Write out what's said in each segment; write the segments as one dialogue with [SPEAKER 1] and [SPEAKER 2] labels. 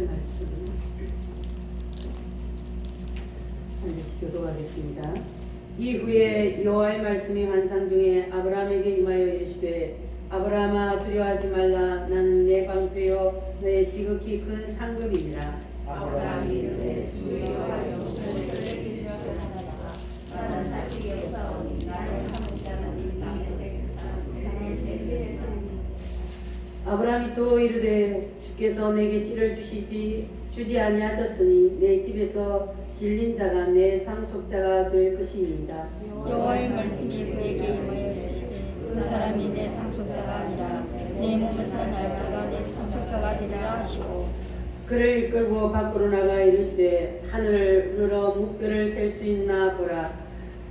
[SPEAKER 1] 말씀 반드시 교도하겠습니다. 이후에 여호와의 말씀이 환상 중에 아브라함에게 임하여 이르시되 아브라함아 두려워하지 말라. 나는 내 방패요 너의 지극히 큰 상급이니라.
[SPEAKER 2] 아브라함이 이르되 주 여호와여 무엇을 내게 주셨나이까. 나는 자식이 없사오니 나를 삼은 자는 이 땅에 생사상을 세세했으니.
[SPEAKER 1] 아브라함이 또 이르되 주께서 내게 씨를 주지 아니하셨으니 내 집에서 길린 자가 내 상속자가 될 것이니이다.
[SPEAKER 3] 여호와의 말씀이 그에게 임하여 이르시되 그 사람이 내 상속자가 아니라 내 몸에서 날 자가 내 상속자가 되리라 하시고
[SPEAKER 1] 그를 이끌고 밖으로 나가 이르시되 하늘을 우러러 무뼈를 셀 수 있나 보라.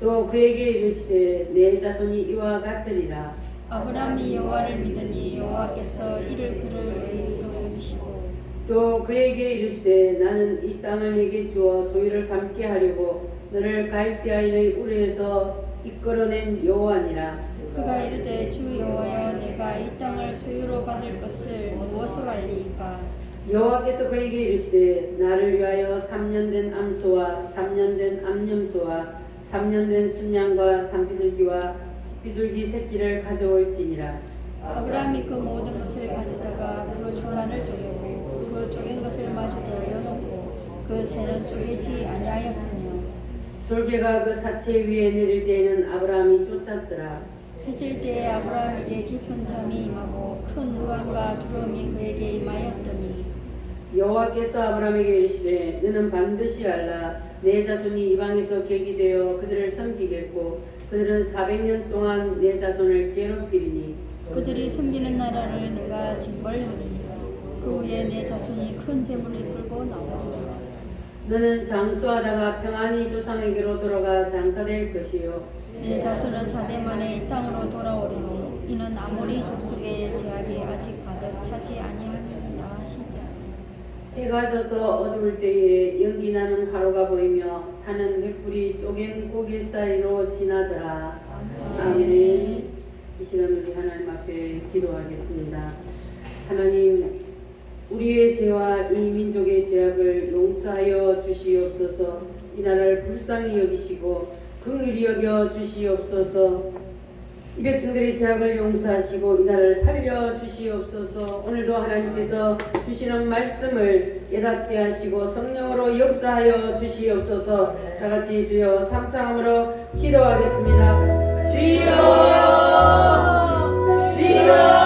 [SPEAKER 1] 또 그에게 이르시되 내 자손이 이와 같으리라.
[SPEAKER 3] 아브라함이 여호와를 믿으니 여호와께서 이를 그를 이루시고
[SPEAKER 1] 또 그에게 이르시되 나는 이 땅을 네게 주어 소유를 삼게 하려고 너를 갈대아인의 우르에서 이끌어낸 여호와니라.
[SPEAKER 3] 그가 이르되 주 여호와여 내가 이 땅을 소유로 받을 것을 무엇으로 알리이까.
[SPEAKER 1] 여호와께서 그에게 이르시되 나를 위하여 3년 된 암소와 3년 된 암염소와 3년 된 순양과 산비둘기와 집비둘기 새끼를 가져올지니라.
[SPEAKER 3] 아브라함이 그 모든 것을 가져다가 그 중간을 쪼개고 그 쪼갠 것을 마주 대하여 놓고 그 새는 쪼개지 아니하였으며
[SPEAKER 1] 솔개가 그 사체 위에 내릴 때에는 아브라함이 쫓았더라.
[SPEAKER 3] 해질 때에 아브라함에게 깊은 잠이 임하고 큰 우감과 두려움이 그에게 임하였더니
[SPEAKER 1] 여호와께서 아브라함에게 이르시되 너는 반드시 알라. 내 자손이 이방에서 객이 되어 그들을 섬기겠고 그들은 400년 동안 내 자손을 괴롭히리니
[SPEAKER 3] 그들이 섬기는 나라를 내가 징벌하리니 그 후에 내 자손이 큰 재물을 이끌고 나오리라.
[SPEAKER 1] 너는 장수하다가 평안히 조상에게로 돌아가 장사될 것이요
[SPEAKER 3] 내 자손은 4대 만에 이 땅으로 돌아오리니 이는 아모리 족속의 제약이 아직 가득 차지 아니함이라 하시니라.
[SPEAKER 1] 해가 져서 어두울 때에 연기 나는 화로가 보이며 타는 횃불이 쪼갠 고개 사이로 지나더라. 아멘. 이 시간 우리 하나님 앞에 기도하겠습니다. 하나님, 우리의 죄와 이 민족의 죄악을 용서하여 주시옵소서. 이 나라를 불쌍히 여기시고 긍휼히 여겨 주시옵소서. 이 백성들의 죄악을 용서하시고 이 나라를 살려 주시옵소서. 오늘도 하나님께서 주시는 말씀을 깨닫게 하시고 성령으로 역사하여 주시옵소서. 다 같이 주여 삼창함으로 기도하겠습니다. 주여 주여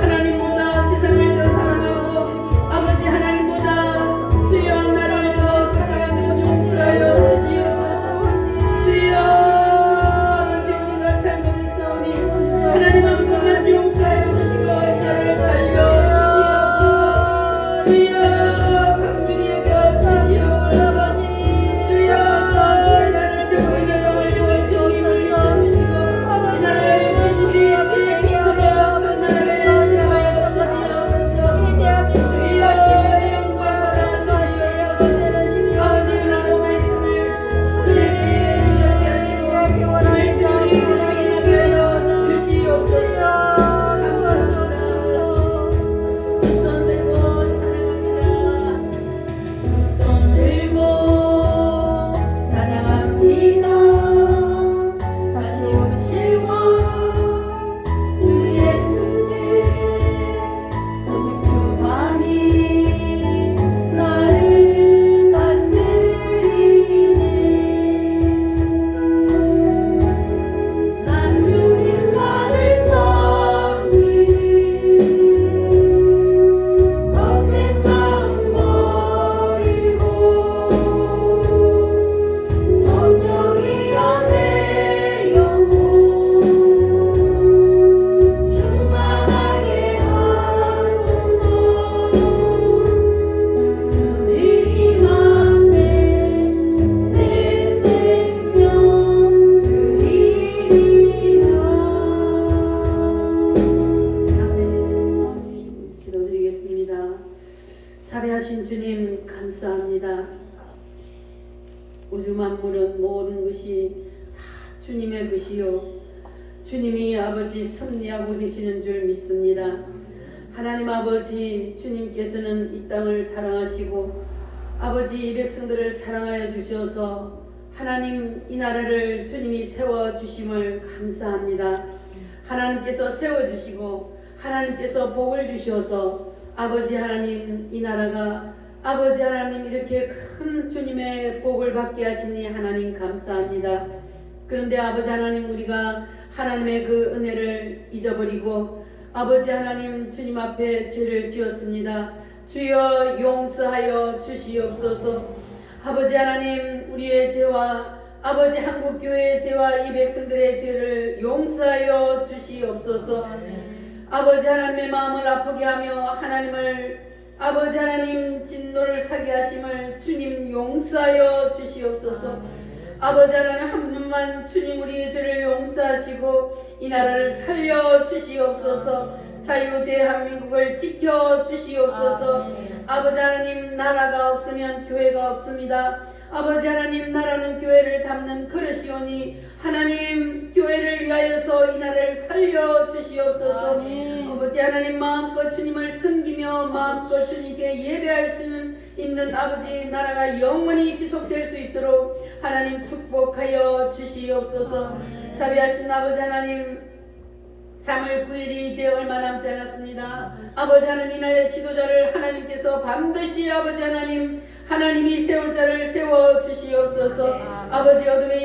[SPEAKER 1] 하나님보다 세상을 더 사랑하고 아버지 하나님보다 주님의 것이요 주님이 아버지 섭리하고 계시는 줄 믿습니다. 하나님 아버지 주님께서는 이 땅을 사랑하시고 아버지 이 백성들을 사랑하여 주셔서 하나님 이 나라를 주님이 세워주심을 감사합니다. 하나님께서 세워주시고 하나님께서 복을 주셔서 아버지 하나님 이 나라가 아버지 하나님 이렇게 큰 주님의 복을 받게 하시니 하나님 감사합니다. 그런데 아버지 하나님 우리가 하나님의 그 은혜를 잊어버리고 아버지 하나님 주님 앞에 죄를 지었습니다. 주여 용서하여 주시옵소서. 아버지 하나님 우리의 죄와 아버지 한국교회의 죄와 이 백성들의 죄를 용서하여 주시옵소서. 아버지 하나님의 마음을 아프게 하며 하나님을 아버지 하나님 진노를 사게 하심을 주님 용서하여 주시옵소서. 아버지 하나님 한 분만 주님 우리의 죄를 용서하시고 이 나라를 살려 주시옵소서. 자유 대한민국을 지켜 주시옵소서. 아버지 하나님 나라가 없으면 교회가 없습니다. 아버지 하나님 나라는 교회를 담는 그릇이오니 하나님 교회를 위하여서 이 나라를 살려 주시옵소서. 아버지 하나님 마음껏 주님을 섬기며 마음껏 주님께 예배할 수 있는 아버지 나라가 영원히 지속될 수 있도록 하나님 축복하여 주시옵소서. 자비하신 아버지 하나님 3월 9일이 이제 얼마 남지 않았습니다. 아버지 하나님 이날의 지도자를 하나님께서 반드시 아버지 하나님 하나님이 세울 자를 세워 주시옵소서. 아버지 어둠의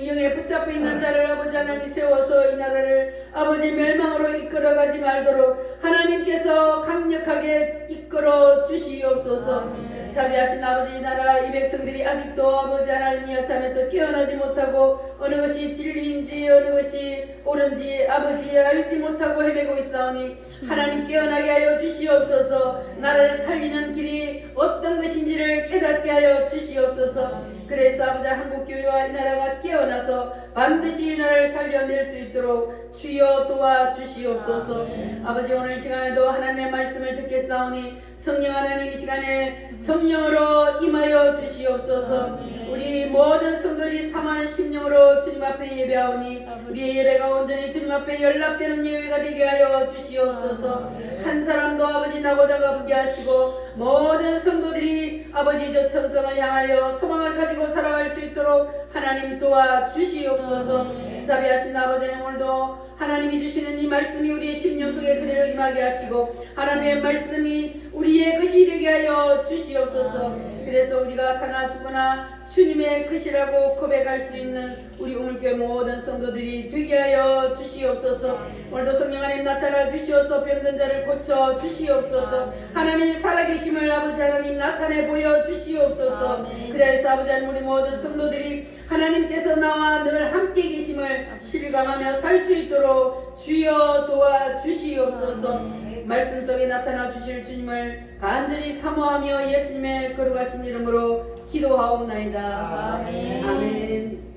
[SPEAKER 1] 영에 붙잡혀 있는 자를 아버지 하나님 세워서 이 나라를 아버지 멸망으로 이끌어가지 말도록 하나님께서 강력하게 이끌어 주시옵소서. 자비하신 아버지 이 나라 이 백성들이 아직도 아버지 하나님이 여참에서 깨어나지 못하고 어느 것이 진리인지 어느 것이 옳은지 아버지 알지 못하고 헤매고 있사오니 하나님 깨어나게 하여 주시옵소서. 나라를 살리는 길이 어떤 것인지를 깨닫게 하여 주시옵소서. 그래서 아버지 한국교회와 이 나라가 깨어나서 반드시 이 나라를 살려낼 수 있도록 주여 도와주시옵소서. 아버지 오늘 시간에도 하나님의 말씀을 듣겠사오니 성령 하나님 이 시간에 성령으로 임하여 주시옵소서. 우리 모든 성도들이 사모하는 심령으로 주님 앞에 예배하오니 우리의 예배가 온전히 주님 앞에 연락되는 예배가 되게 하여 주시옵소서. 한 사람도 아버지 나고자 가쁘게 하시고 모든 성도들이 아버지 저 천성을 향하여 소망을 가지고 살아갈 수 있도록 하나님 도와주시옵소서. 자비하신 아버지 오늘도 하나님이 주시는 이 말씀이 우리의 심령 속에 그대로 임하게 하시고 하나님의 말씀이 우리의 것이 되게 하여 주시옵소서. 그래서 우리가 사나 죽거나 주님의 것이라고 고백할 수 있는 우리 우물교회 모든 성도들이 되게 하여 주시옵소서. 오늘도 성령 하나님 나타나 주시옵소서. 병든 자를 고쳐 주시옵소서. 하나님 살아계심을 아버지 하나님 나타내 보여 주시옵소서. 그래서 아버지 하나님 우리 모든 성도들이 하나님께서 나와 늘 함께 계심을 실감하며 살 수 있도록 주여 도와 주시옵소서. 말씀 속에 나타나 주실 주님을 간절히 사모하며 예수님의 거룩하신 이름으로 기도하옵나이다. 아멘. 아멘.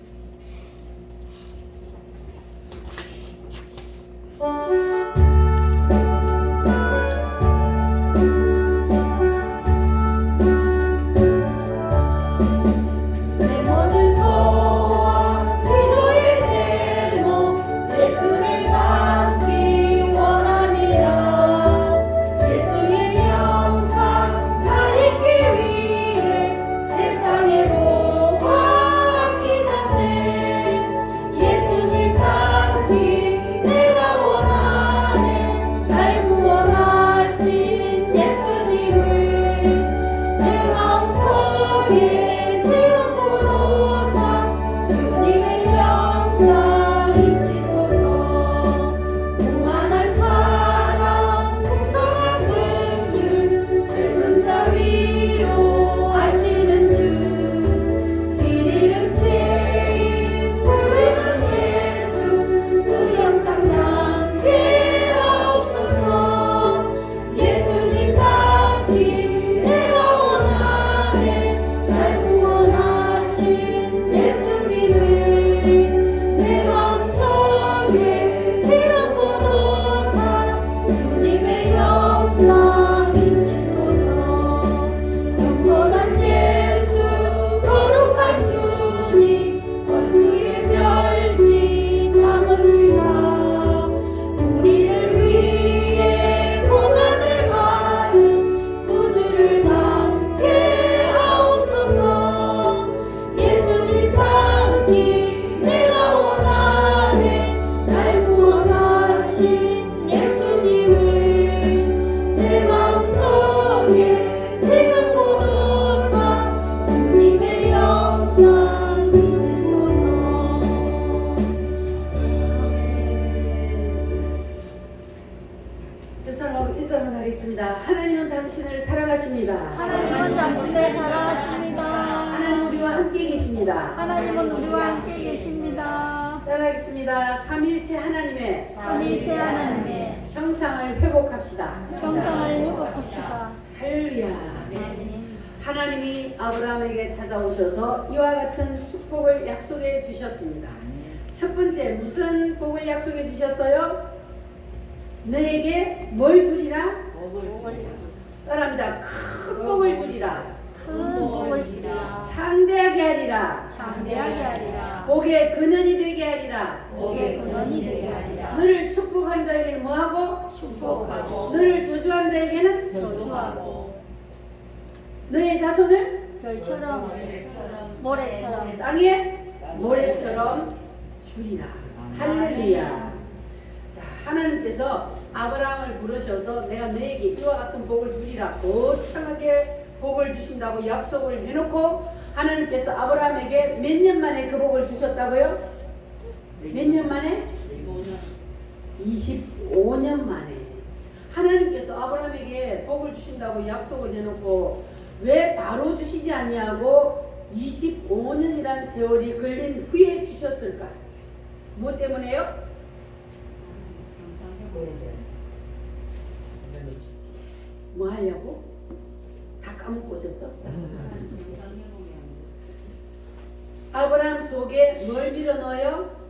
[SPEAKER 2] 세상에 로와 기자
[SPEAKER 1] 하겠습니다. 삼일체 하나님의
[SPEAKER 3] 삼일체 하나님의
[SPEAKER 1] 형상을 회복합시다.
[SPEAKER 3] 형상을 회복합시다.
[SPEAKER 1] 할렐루야.
[SPEAKER 3] 아멘.
[SPEAKER 1] 하나님이 아브라함에게 찾아오셔서 이와 같은 축복을 약속해 주셨습니다. 첫 번째 무슨 복을 약속해 주셨어요? 너에게 뭘 주리라? 따라합니다. 큰 복을 주리라.
[SPEAKER 3] 큰 복을 주리라.
[SPEAKER 1] 창대하게 하리라.
[SPEAKER 3] 장대하게 하리라.
[SPEAKER 1] 복의 근원이 되게 하리라.
[SPEAKER 3] 복의 근원이 되게 하리라.
[SPEAKER 1] 너를 축복한 자에게는 뭐하고?
[SPEAKER 3] 축복하고
[SPEAKER 1] 너를 저주한 자에게는
[SPEAKER 3] 저주하고
[SPEAKER 1] 너의 자손을
[SPEAKER 3] 별처럼 모래처럼
[SPEAKER 1] 땅에 모래처럼 주리라. 할렐루야. 자, 하나님께서 아브라함을 부르셔서 내가 너에게 이와 같은 복을 주리라 거창하게 복을 주신다고 약속을 해놓고 하나님께서 아브라함에게 몇 년 만에 그 복을 주셨다고요? 몇 년 만에? 25년 만에. 하나님께서 아브라함에게 복을 주신다고 약속을 해놓고 왜 바로 주시지 않냐고 25년이란 세월이 걸린 후에 주셨을까? 뭐 때문에요? 뭐 하려고? 다 까먹고 오셨어? 아브라함 속에 뭘 밀어넣어요?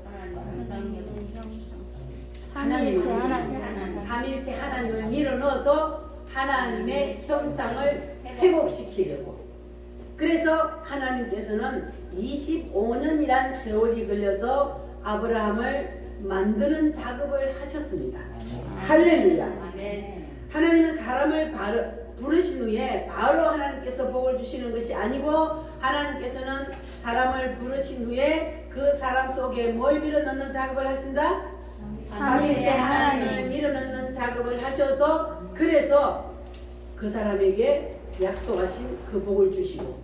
[SPEAKER 3] 삼일체 하나님.
[SPEAKER 1] 삼일체 하나님을 밀어넣어서 하나님의 형상을 회복시키려고. 그래서 하나님께서는 25년이란 세월이 걸려서 아브라함을 만드는 작업을 하셨습니다. 할렐루야. 하나님은 사람을 부르신 후에 바로 하나님께서 복을 주시는 것이 아니고 하나님께서는 사람을 부르신 후에 그 사람 속에 뭘 밀어넣는 작업을 하신다? 삼일째 하나님을 밀어넣는 작업을 하셔서 그래서 그 사람에게 약속하신 그 복을 주시고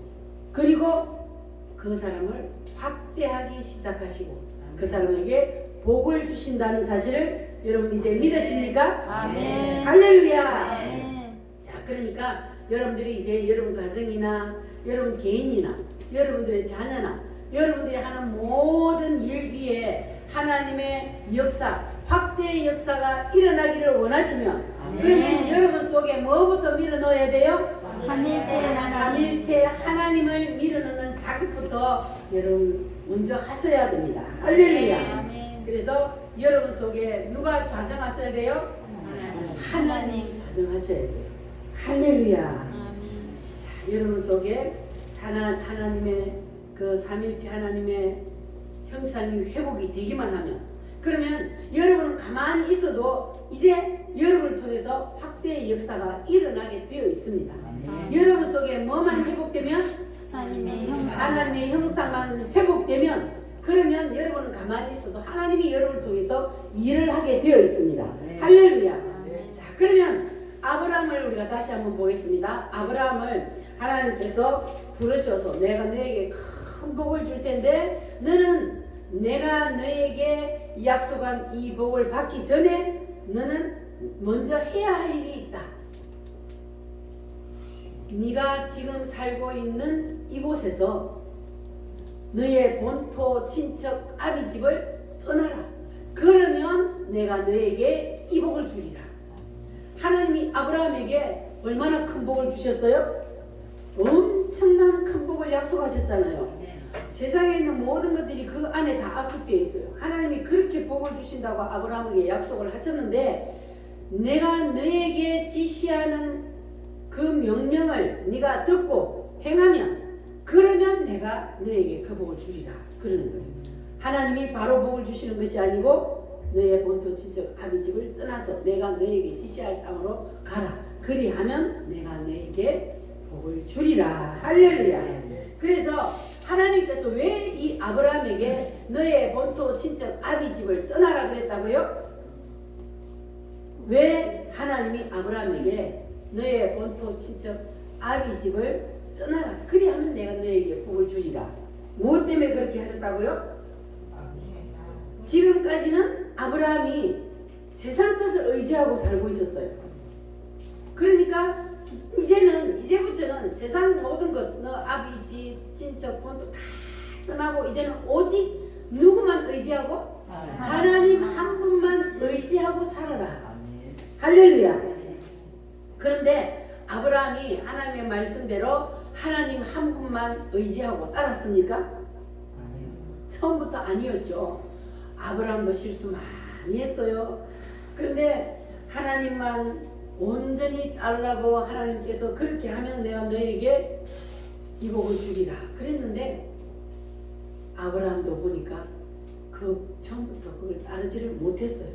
[SPEAKER 1] 그리고 그 사람을 확대하기 시작하시고 그 사람에게 복을 주신다는 사실을 여러분 이제 믿으십니까?
[SPEAKER 3] 아멘.
[SPEAKER 1] 할렐루야.
[SPEAKER 3] 아멘.
[SPEAKER 1] 자, 그러니까 여러분들이 이제 여러분 가정이나 여러분 개인이나 여러분들의 자녀나 여러분들이 하는 모든 일 위에 하나님의 역사, 확대의 역사가 일어나기를 원하시면 그러면 여러분 속에 뭐부터 밀어넣어야 돼요?
[SPEAKER 3] 삼일체 하나님.
[SPEAKER 1] 삼일체 하나님을 밀어넣는 작업부터 여러분 먼저 하셔야 됩니다. 할렐루야.
[SPEAKER 3] 아멘.
[SPEAKER 1] 그래서 여러분 속에 누가 좌정하셔야 돼요? 하나님 좌정하셔야 돼요. 할렐루야. 자, 여러분 속에 하나님의 그 삼일체 하나님의 형상이 회복이 되기만 하면 그러면 여러분은 가만히 있어도 이제 여러분을 통해서 확대의 역사가 일어나게 되어 있습니다. 여러분 속에 뭐만 회복되면
[SPEAKER 3] 하나님의 형상.
[SPEAKER 1] 하나님의 형상만 회복되면 그러면 여러분은 가만히 있어도 하나님이 여러분을 통해서 일을 하게 되어 있습니다. 할렐루야. 자, 그러면 아브라함을 우리가 다시 한번 보겠습니다. 아브라함을 하나님께서 부르셔서 내가 너에게 큰 복을 줄 텐데 너는 내가 너에게 약속한 이 복을 받기 전에 너는 먼저 해야 할 일이 있다. 네가 지금 살고 있는 이곳에서 너의 본토 친척 아비 집을 떠나라. 그러면 내가 너에게 이 복을 주리라. 하나님이 아브라함에게 얼마나 큰 복을 주셨어요? 엄청난 큰 복을 약속하셨잖아요. 세상에 있는 모든 것들이 그 안에 다 압축되어 있어요. 하나님이 그렇게 복을 주신다고 아브라함에게 약속을 하셨는데 내가 너에게 지시하는 그 명령을 네가 듣고 행하면 그러면 내가 너에게 그 복을 주리라 그러는 거예요. 하나님이 바로 복을 주시는 것이 아니고 너의 본토 친척 아비 집을 떠나서 내가 너에게 지시할 땅으로 가라. 그리하면 내가 너에게 복을 주리라. 할렐루야. 그래서 하나님께서 왜 이 아브라함에게 너의 본토 친척 아비 집을 떠나라 그랬다고요? 왜 하나님이 아브라함에게 너의 본토 친척 아비 집을 떠나라. 그리하면 내가 너에게 복을 주리라. 무엇 때문에 그렇게 하셨다고요? 지금까지는 아브라함이 세상 것을 의지하고 살고 있었어요. 그러니까 이제부터는 세상 모든 것, 너 아비 집, 친척, 본토 다 떠나고 이제는 오직 누구만 의지하고 뭐요? 하나님 한 분만 의지하고 살아라. 할렐루야. 그런데 아브라함이 하나님의 말씀대로 하나님 한 분만 의지하고 따랐습니까? 처음부터 아니었죠. 아브라함도 실수 많이 했어요. 그런데 하나님만 온전히 따르라고 하나님께서 그렇게 하면 내가 너에게 이 복을 주리라 그랬는데 아브라함도 보니까 그 처음부터 그걸 따르지를 못했어요.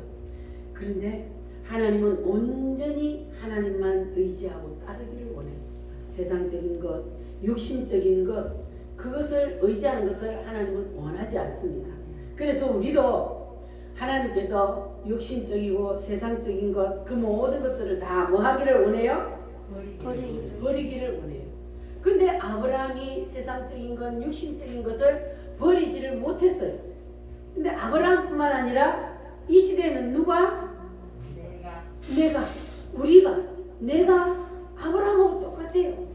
[SPEAKER 1] 그런데 하나님은 온전히 하나님만 의지하고 따르기를 원해요. 세상적인 것, 육신적인 것, 그것을 의지하는 것을 하나님은 원하지 않습니다. 그래서 우리도 하나님께서 육신적이고 세상적인 것, 그 모든 것들을 다 뭐 하기를 원해요? 버리기를 원해요. 근데 아브라함이 세상적인 것, 육신적인 것을 버리지를 못했어요. 근데 아브라함뿐만 아니라 이 시대에는 누가? 내가 아브라함하고 똑같아요.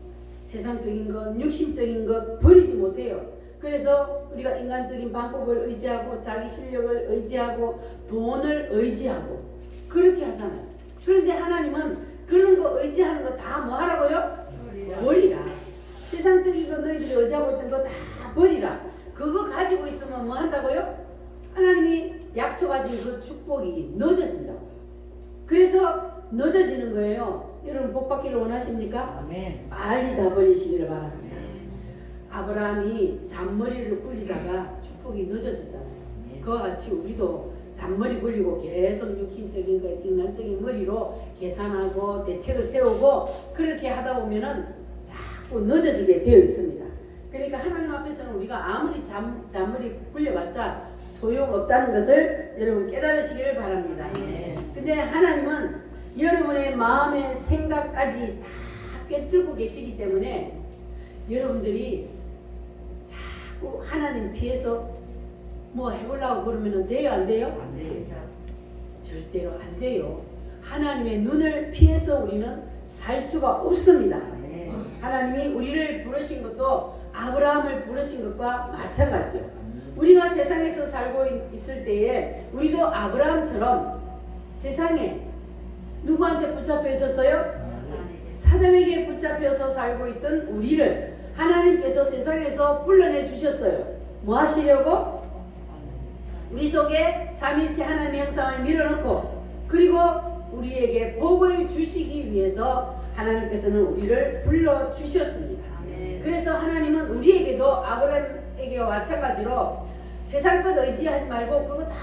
[SPEAKER 1] 세상적인 것, 육신적인 것 버리지 못해요. 그래서 우리가 인간적인 방법을 의지하고 자기 실력을 의지하고 돈을 의지하고 그렇게 하잖아요. 그런데 하나님은 그런 거 의지하는 거 다 뭐 하라고요? 버리라. 세상적인 거 너희들이 의지하고 있던 거 다 버리라. 그거 가지고 있으면 뭐 한다고요? 하나님이 약속하신 그 축복이 늦어진다고요. 그래서 늦어지는 거예요. 여러분 복 받기를 원하십니까? 빨리 다 버리시기를 바랍니다. 아브라함이 잔머리를 굴리다가 축복이 늦어졌잖아요. 그와 같이 우리도 잔머리 굴리고 계속 육신적인 것, 인간적인 머리로 계산하고 대책을 세우고 그렇게 하다 보면은 자꾸 늦어지게 되어 있습니다. 그러니까 하나님 앞에서는 우리가 아무리 잔머리 굴려봤자 소용없다는 것을 여러분 깨달으시기를 바랍니다. 근데 하나님은 여러분의 마음의 생각까지 다 꿰뚫고 계시기 때문에 여러분들이 자꾸 하나님 피해서 뭐 해보려고 그러면 돼요? 안 돼요?
[SPEAKER 2] 안 돼요.
[SPEAKER 1] 절대로 안 돼요. 하나님의 눈을 피해서 우리는 살 수가 없습니다. 하나님이 우리를 부르신 것도 아브라함을 부르신 것과 마찬가지요. 우리가 세상에서 살고 있을 때에 우리도 아브라함처럼 세상에 누구한테 붙잡혀 있었어요? 사단에게 붙잡혀서 살고 있던 우리를 하나님께서 세상에서 불러내 주셨어요. 뭐 하시려고? 우리 속에 삼위일체 하나님의 형상을 밀어넣고 그리고 우리에게 복을 주시기 위해서 하나님께서는 우리를 불러주셨습니다. 그래서 하나님은 우리에게도 아브라함에게와 마찬가지로 세상 것 의지하지 말고 그거 다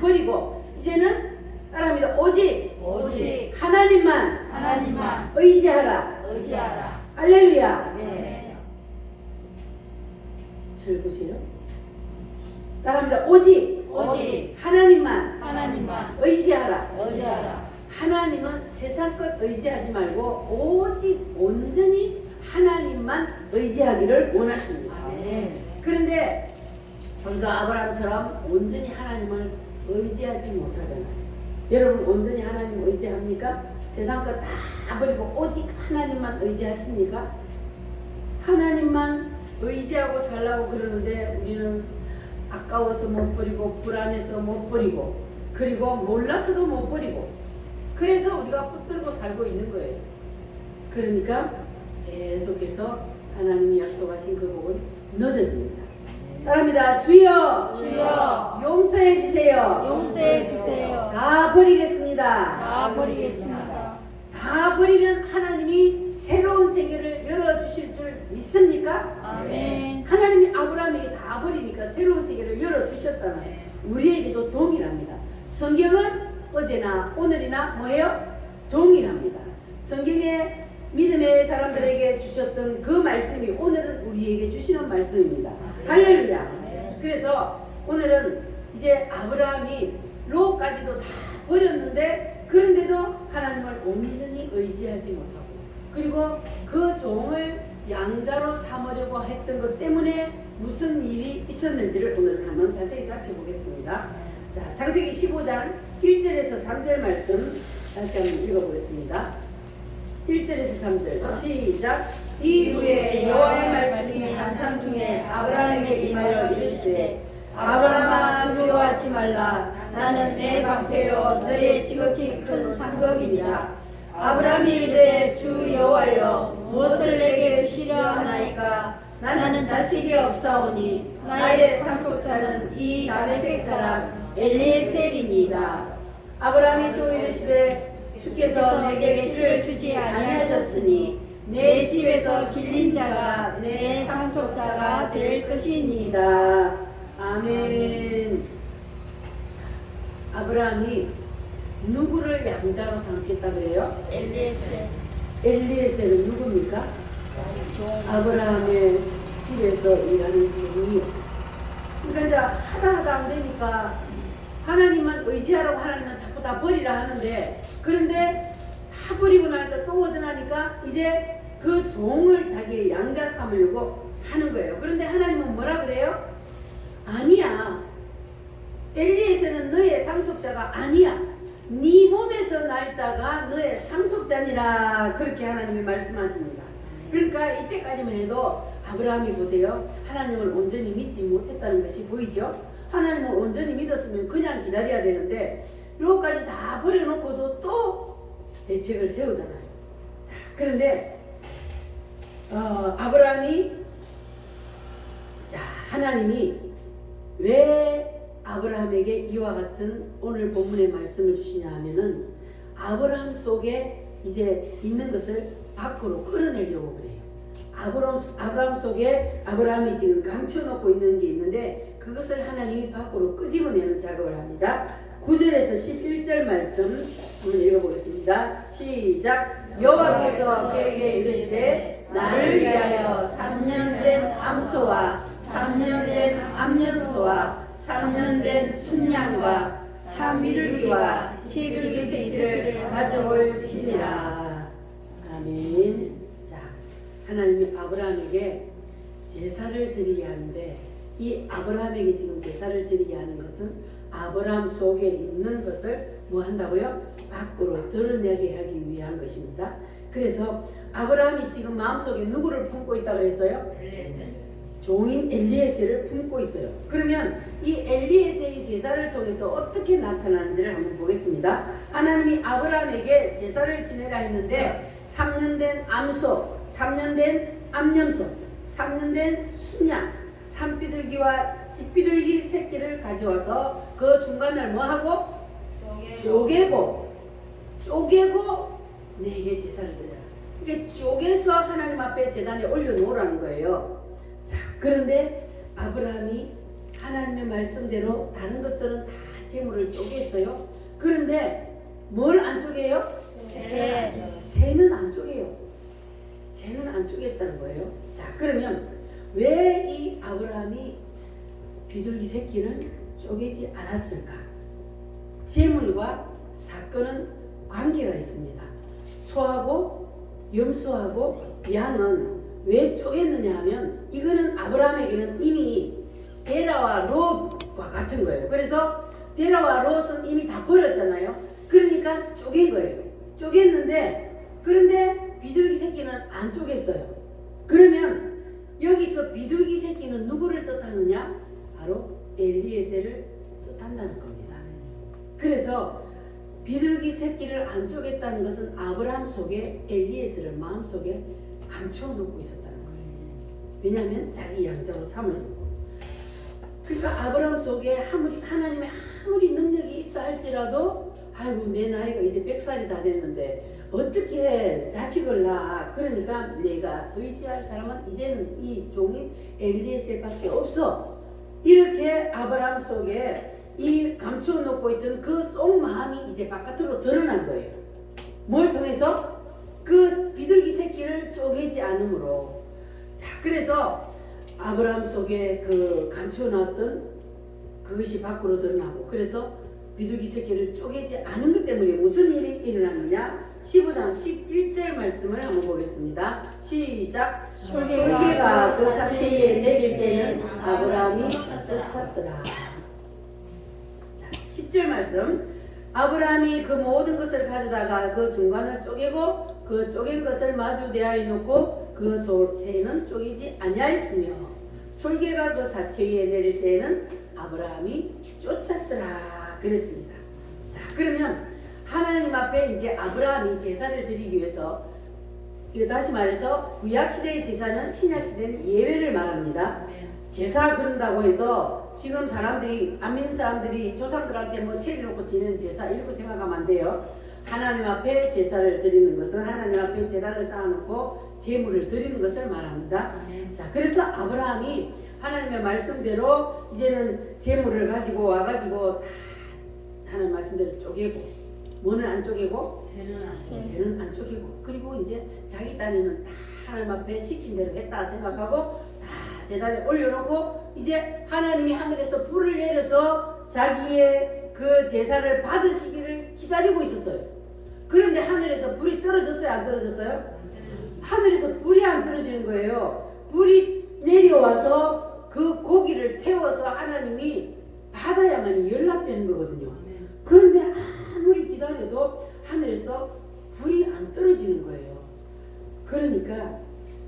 [SPEAKER 1] 버리고 이제는 따라합니다. 오직 하나님만 의지하라. 할렐루야. 절 보세요. 따라합니다. 오직 하나님만 의지하라. 하나님은 세상 것 의지하지 말고 오직 온전히 하나님만 의지하기를 원하십니다. 그런데 우리가 아브라함처럼 온전히 하나님을 의지하지 못하잖아요. 여러분 온전히 하나님 의지합니까? 세상 것 다 버리고 오직 하나님만 의지하십니까? 하나님만 의지하고 살라고 그러는데 우리는 아까워서 못 버리고 불안해서 못 버리고 그리고 몰라서도 못 버리고 그래서 우리가 붙들고 살고 있는 거예요. 그러니까 계속해서 하나님이 약속하신 그 복은 늦어집니다. 따라합니다. 주여 용서해 주세요. 다 버리겠습니다. 다 버리면 하나님이 새로운 세계를 열어주실 줄 믿습니까? 하나님이 아브라함에게 다 버리니까 새로운 세계를 열어주셨잖아요. 우리에게도 동일합니다. 성경은 어제나 오늘이나 뭐예요? 동일합니다. 성경에 믿음의 사람들에게 주셨던 그 말씀이 오늘은 우리에게 주시는 말씀입니다. 할렐루야. 그래서 오늘은 이제 아브라함이 롯까지도 다 버렸는데 그런데도 하나님을 온전히 의지하지 못하고 그리고 그 종을 양자로 삼으려고 했던 것 때문에 무슨 일이 있었는지를 오늘 한번 자세히 살펴보겠습니다. 자, 창세기 15장 1절에서 3절 말씀 다시 한번 읽어보겠습니다. 1절에서 3절 시작. 이후에 여호와의 말씀이 환상 중에 아브라함에게 임하여 이르시되 아브라함아 두려워하지 말라.
[SPEAKER 3] 말라. 나는 내 방패요 너의 지극히 큰 상급이니라. 아브라함이 이르되 주 여호와여 무엇을 내게 주시려 하나이까. 나는 자식이 없사오니 나의 상속자는 이 다메섹 사람 엘리에셀이니이다.
[SPEAKER 1] 아브라함이 또 이르시되 주께서 내게 씨를 주지 아니하셨으니 내 집에서 길린 자가 내 상속자가 될 것이니이다. 아멘. 아브라함이 누구를 양자로 삼겠다 그래요?
[SPEAKER 3] 엘리에셀
[SPEAKER 1] 엘리에셀은 누굽니까? 아브라함의 집에서 일하는 종이요. 그러니까 이제 하다 안 되니까 하나님만 의지하라고 하나님만 자꾸 다 버리라 하는데, 그런데 다 버리고 나니까 또 오전하니까 이제 그 종을 자기의 양자 삼으려고 하는 거예요. 그런데 하나님은 뭐라 그래요? 아니야. 엘리에서는 너의 상속자가 아니야. 네 몸에서 날 자가 너의 상속자니라. 그렇게 하나님이 말씀하십니다. 그러니까 이때까지만 해도 아브라함이 보세요. 하나님을 온전히 믿지 못했다는 것이 보이죠? 하나님을 온전히 믿었으면 그냥 기다려야 되는데 이것까지 다 버려놓고도 또 대책을 세우잖아요. 자, 그런데 아브라함이 하나님이 왜 아브라함에게 이와 같은 오늘 본문의 말씀을 주시냐 하면은 아브라함 속에 이제 있는 것을 밖으로 끌어내려고 그래요. 아브라함 속에 아브라함이 지금 감춰놓고 있는 게 있는데 그것을 하나님이 밖으로 끄집어내는 작업을 합니다. 9절에서 11절 말씀 한번 읽어보겠습니다. 시작. 여호와께서 그에게 이르시되 나를 위하여 3년 된 암소와 3년 된 암염소와 3년 된 순양과 3비둘기와 7비둘기 새끼를 가져올지니라. 아멘. 자, 하나님이 아브라함에게 제사를 드리게 하는데 이 아브라함에게 지금 제사를 드리게 하는 것은 아브라함 속에 있는 것을 뭐 한다고요? 밖으로 드러내게 하기 위한 것입니다. 그래서 아브라함이 지금 마음속에 누구를 품고 있다 그랬어요? 종인 엘리에셀을 품고 있어요. 그러면 이 엘리에셀이 제사를 통해서 어떻게 나타나는지를 한번 보겠습니다. 하나님이 아브라함에게 제사를 지내라 했는데 3년 된 암소, 3년 된 암염소, 3년 된 순양, 산비둘기와 집비둘기 새끼를 가져와서 그 중간을 뭐하고? 쪼개고 내게 제사를 드려라. 이게 쪼개서 하나님 앞에 제단에 올려놓으라는 거예요. 자, 그런데 아브라함이 하나님의 말씀대로 다른 것들은 다 제물을 쪼갰어요. 그런데 뭘 안 쪼개요? 새는 안 쪼개요. 새는 안 쪼갰다는 거예요. 자, 그러면 왜 이 아브라함이 비둘기 새끼는 쪼개지 않았을까? 제물과 사건은 관계가 있습니다. 소하고 염소하고 양은 왜 쪼갰느냐 하면 이거는 아브라함에게는 이미 데라와 롯과 같은 거예요. 그래서 데라와 롯은 이미 다 버렸잖아요. 그러니까 쪼갠 거예요. 쪼갰는데 그런데 비둘기 새끼는 안 쪼갰어요. 그러면 여기서 비둘기 새끼는 누구를 뜻하느냐? 바로 엘리에셀을 뜻한다는 겁니다. 그래서 비둘기 새끼를 안 쪼갰다는 것은 아브라함 속에 엘리에셀을 마음속에 감춰놓고 있었다는 거예요. 왜냐하면 자기 양자로 삼으려고. 그러니까 아브라함 속에 하나님의 아무리 능력이 있다 할지라도 아이고 내 나이가 이제 100살이 다 됐는데 어떻게 자식을 낳아. 그러니까 내가 의지할 사람은 이제는 이 종인 엘리에셀밖에 없어. 이렇게 아브라함 속에 이 감춰놓고 있던 그 속마음이 이제 바깥으로 드러난 거예요. 뭘 통해서? 그 비둘기 새끼를 쪼개지 않으므로. 자, 그래서 아브라함 속에 그 감춰놨던 그것이 밖으로 드러나고, 그래서 비둘기 새끼를 쪼개지 않은 것 때문에 무슨 일이 일어났느냐? 15장 11절 말씀을 한번 보겠습니다. 시작. 솔개가 그 사체 위에 내릴 때는 아브라함이 쫓았더라. 자, 10절 말씀. 아브라함이 그 모든 것을 가져다가 그 중간을 쪼개고 그 쪼갠 것을 마주 대하여 놓고 그 새는 쪼개지 아니하였으며 솔개가 그 사체 위에 내릴 때에는 아브라함이 쫓았더라. 하시더라 그랬습니다. 자, 그러면 하나님 앞에 이제 아브라함이 제사를 드리기 위해서, 이거 다시 말해서 구약시대의 제사는 신약시대는 예외를 말합니다. 제사 그런다고 해서 지금 사람들이, 안 믿는 사람들이 조상들한테 뭐 채려놓고 지내는 제사 이런 거 생각하면 안 돼요. 하나님 앞에 제사를 드리는 것은 하나님 앞에 제단을 쌓아놓고 제물을 드리는 것을 말합니다. 자, 그래서 아브라함이 하나님의 말씀대로 이제는 제물을 가지고 와가지고 다 하나님 말씀대로 쪼개고, 뭐는 안 쪼개고? 새는 안 쪼개고, 그리고 이제 자기 딴에는 다 하나님 앞에 시킨 대로 했다 생각하고 다 제단에 올려놓고 이제 하나님이 하늘에서 불을 내려서 자기의 그 제사를 받으시기를 기다리고 있었어요. 그런데 하늘에서 불이 떨어졌어요? 안 떨어졌어요? 하늘에서 불이 안 떨어지는 거예요. 불이 내려와서 그 고기를 태워서 하나님이 받아야만 연락되는 거거든요. 그런데 아무리 기다려도 하늘에서 불이 안 떨어지는 거예요. 그러니까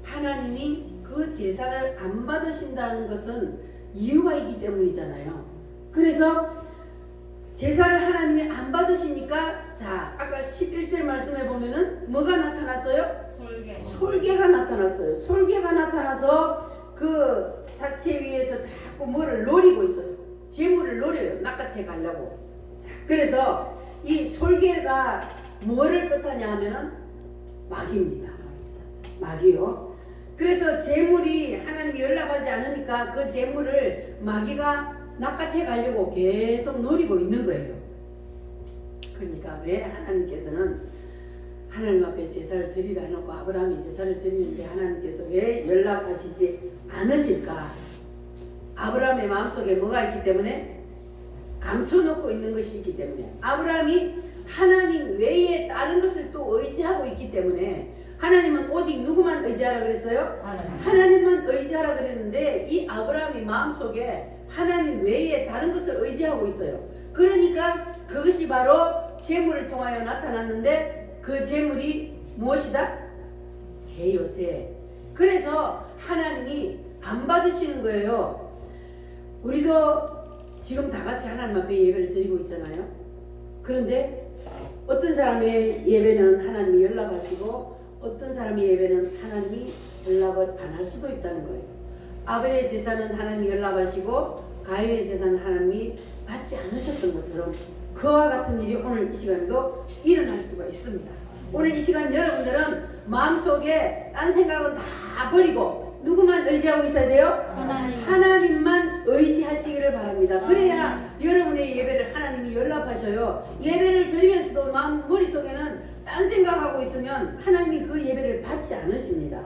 [SPEAKER 1] 하나님이 그 제사를 안 받으신다는 것은 이유가 있기 때문이잖아요. 그래서 제사를 하나님이 안 받으시니까, 자, 아까 11절 말씀해 보면은 뭐가 나타났어요? 솔개가 나타났어요. 솔개가 나타나서 그 사체 위에서 자꾸 뭐를 노리고 있어요. 재물을 노려요. 낚아채 가려고. 자, 그래서 이 솔개가 뭐를 뜻하냐 하면은 마귀입니다. 마귀요. 그래서 재물이 하나님이 연락하지 않으니까 그 재물을 마귀가 낚아채 가려고 계속 노리고 있는 거예요. 그러니까 왜 하나님께서는 하나님 앞에 제사를 드리라 해놓고 아브라함이 제사를 드리는데 하나님께서 왜 연락하시지 않으실까? 아브라함의 마음속에 뭐가 있기 때문에? 감춰놓고 있는 것이 있기 때문에, 아브라함이 하나님 외에 다른 것을 또 의지하고 있기 때문에, 하나님은 오직 누구만 의지하라 그랬어요? 하나님만 의지하라 그랬는데 이 아브라함이 마음속에 하나님 외에 다른 것을 의지하고 있어요. 그러니까 그것이 바로 재물을 통하여 나타났는데 그 재물이 무엇이다? 새요, 새. 그래서 하나님이 안 받으시는 거예요. 우리도 지금 다 같이 하나님 앞에 예배를 드리고 있잖아요. 그런데 어떤 사람의 예배는 하나님이 연락하시고 어떤 사람의 예배는 하나님이 연락을 안 할 수도 있다는 거예요. 아벨의 제사는 하나님이 연락하시고 가인의 제사는 하나님이 받지 않으셨던 것처럼 그와 같은 일이 오늘 이 시간에도 일어날 수가 있습니다. 오늘 이 시간 여러분들은 마음속에 딴 생각은 다 버리고 누구만 의지하고 있어야 돼요? 하나님만 의지하시기를 바랍니다. 그래야 여러분의 예배를 하나님이 연락하셔요. 예배를 드리면서도 머릿속에는 딴 생각하고 있으면 하나님이 그 예배를 받지 않으십니다.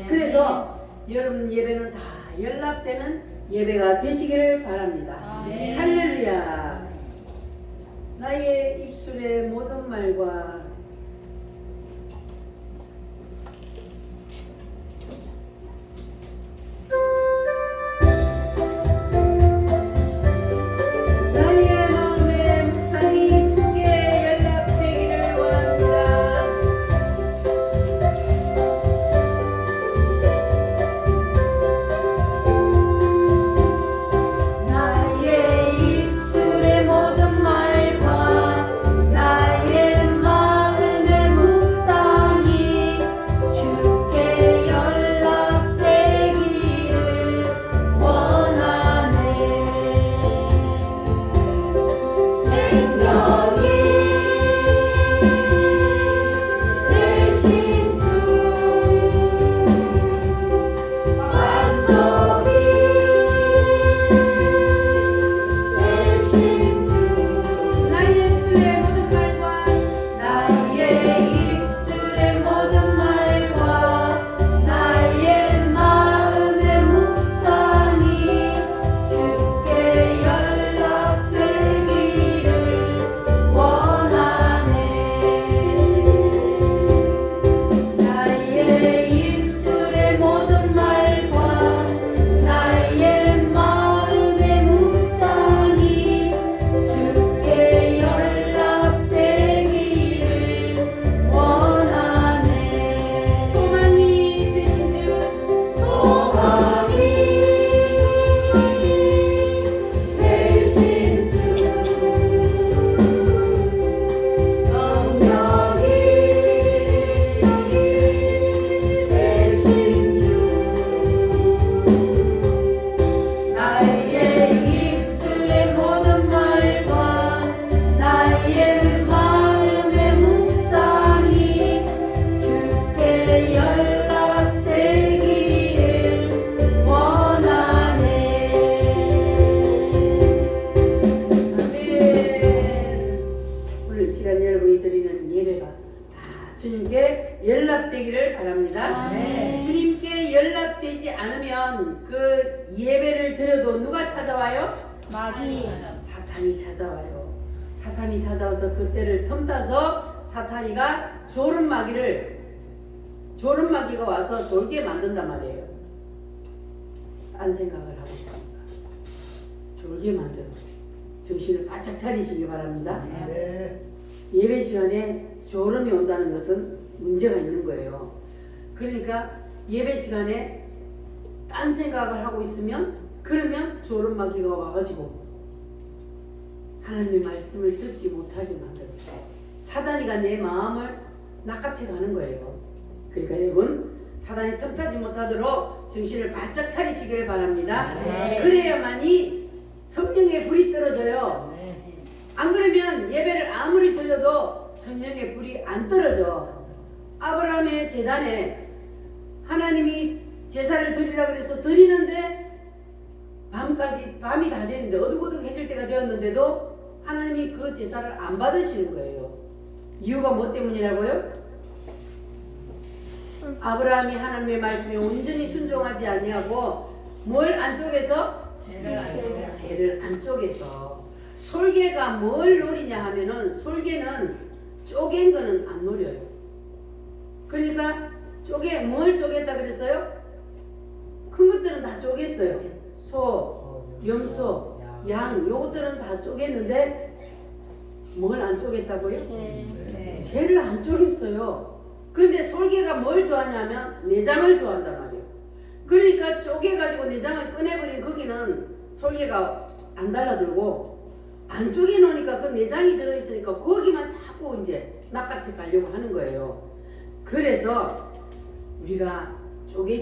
[SPEAKER 1] 그래서 여러분 예배는 다 연락되는 예배가 되시기를 바랍니다. 할렐루야. 나의 입술의 모든 말과
[SPEAKER 3] 나의 입술의 모든 말과 나의 마음
[SPEAKER 1] 연락되기를 바랍니다. 주님께 연락되지 않으면 그 예배를 드려도 누가 찾아와요?
[SPEAKER 3] 마귀.
[SPEAKER 1] 사탄이 찾아와요. 사탄이 찾아와서 그때를 틈타서 사탄이가 조른마귀가 와서 졸게 만든단 말이에요. 딴 생각을 하고 있으니까 졸게 만들어. 정신을 바짝 차리시기 바랍니다. 예배 시간에 졸음이 온다는 것은 문제가 있는 거예요. 그러니까 예배 시간에 딴 생각을 하고 있으면 그러면 졸음마귀가 와가지고 하나님의 말씀을 듣지 못하게 만들어요. 사단이가 내 마음을 낚아채 가는 거예요. 그러니까 여러분 사단이 틈타지 못하도록 정신을 바짝 차리시기를 바랍니다. 그래야만이 성령의 불이 떨어져요. 안 그러면 예배를 아무리 드려도 성령의 불이 안 떨어져. 아브라함의 제단에 하나님이 제사를 드리라 그래서 드리는데 밤이 다 됐는데 어둑어둑해질 때가 되었는데도 하나님이 그 제사를 안 받으시는 거예요. 이유가 뭐 때문이라고요? 아브라함이 하나님의 말씀에 온전히 순종하지 아니하고 뭘 안쪽에서? 새를 안쪽에서. 솔개가 뭘 노리냐 하면은 솔개는 쪼갠 거는 안 노려요. 그러니까 뭘 쪼갰다 그랬어요? 큰 것들은 다 쪼갰어요. 소, 염소, 양 요것들은 다 쪼갰는데 뭘 안 쪼갰다고요? 새를 안 쪼갰어요. 근데 솔개가 뭘 좋아하냐면 내장을 좋아한단 말이에요. 그러니까 쪼개가지고 내장을 꺼내버린 거기는 솔개가 안 달라들고 안 쪼개놓으니까 그 내장이 들어있으니까 거기만 자꾸 이제 낚아채 가려고 하는 거예요. 그래서 우리가 쪼개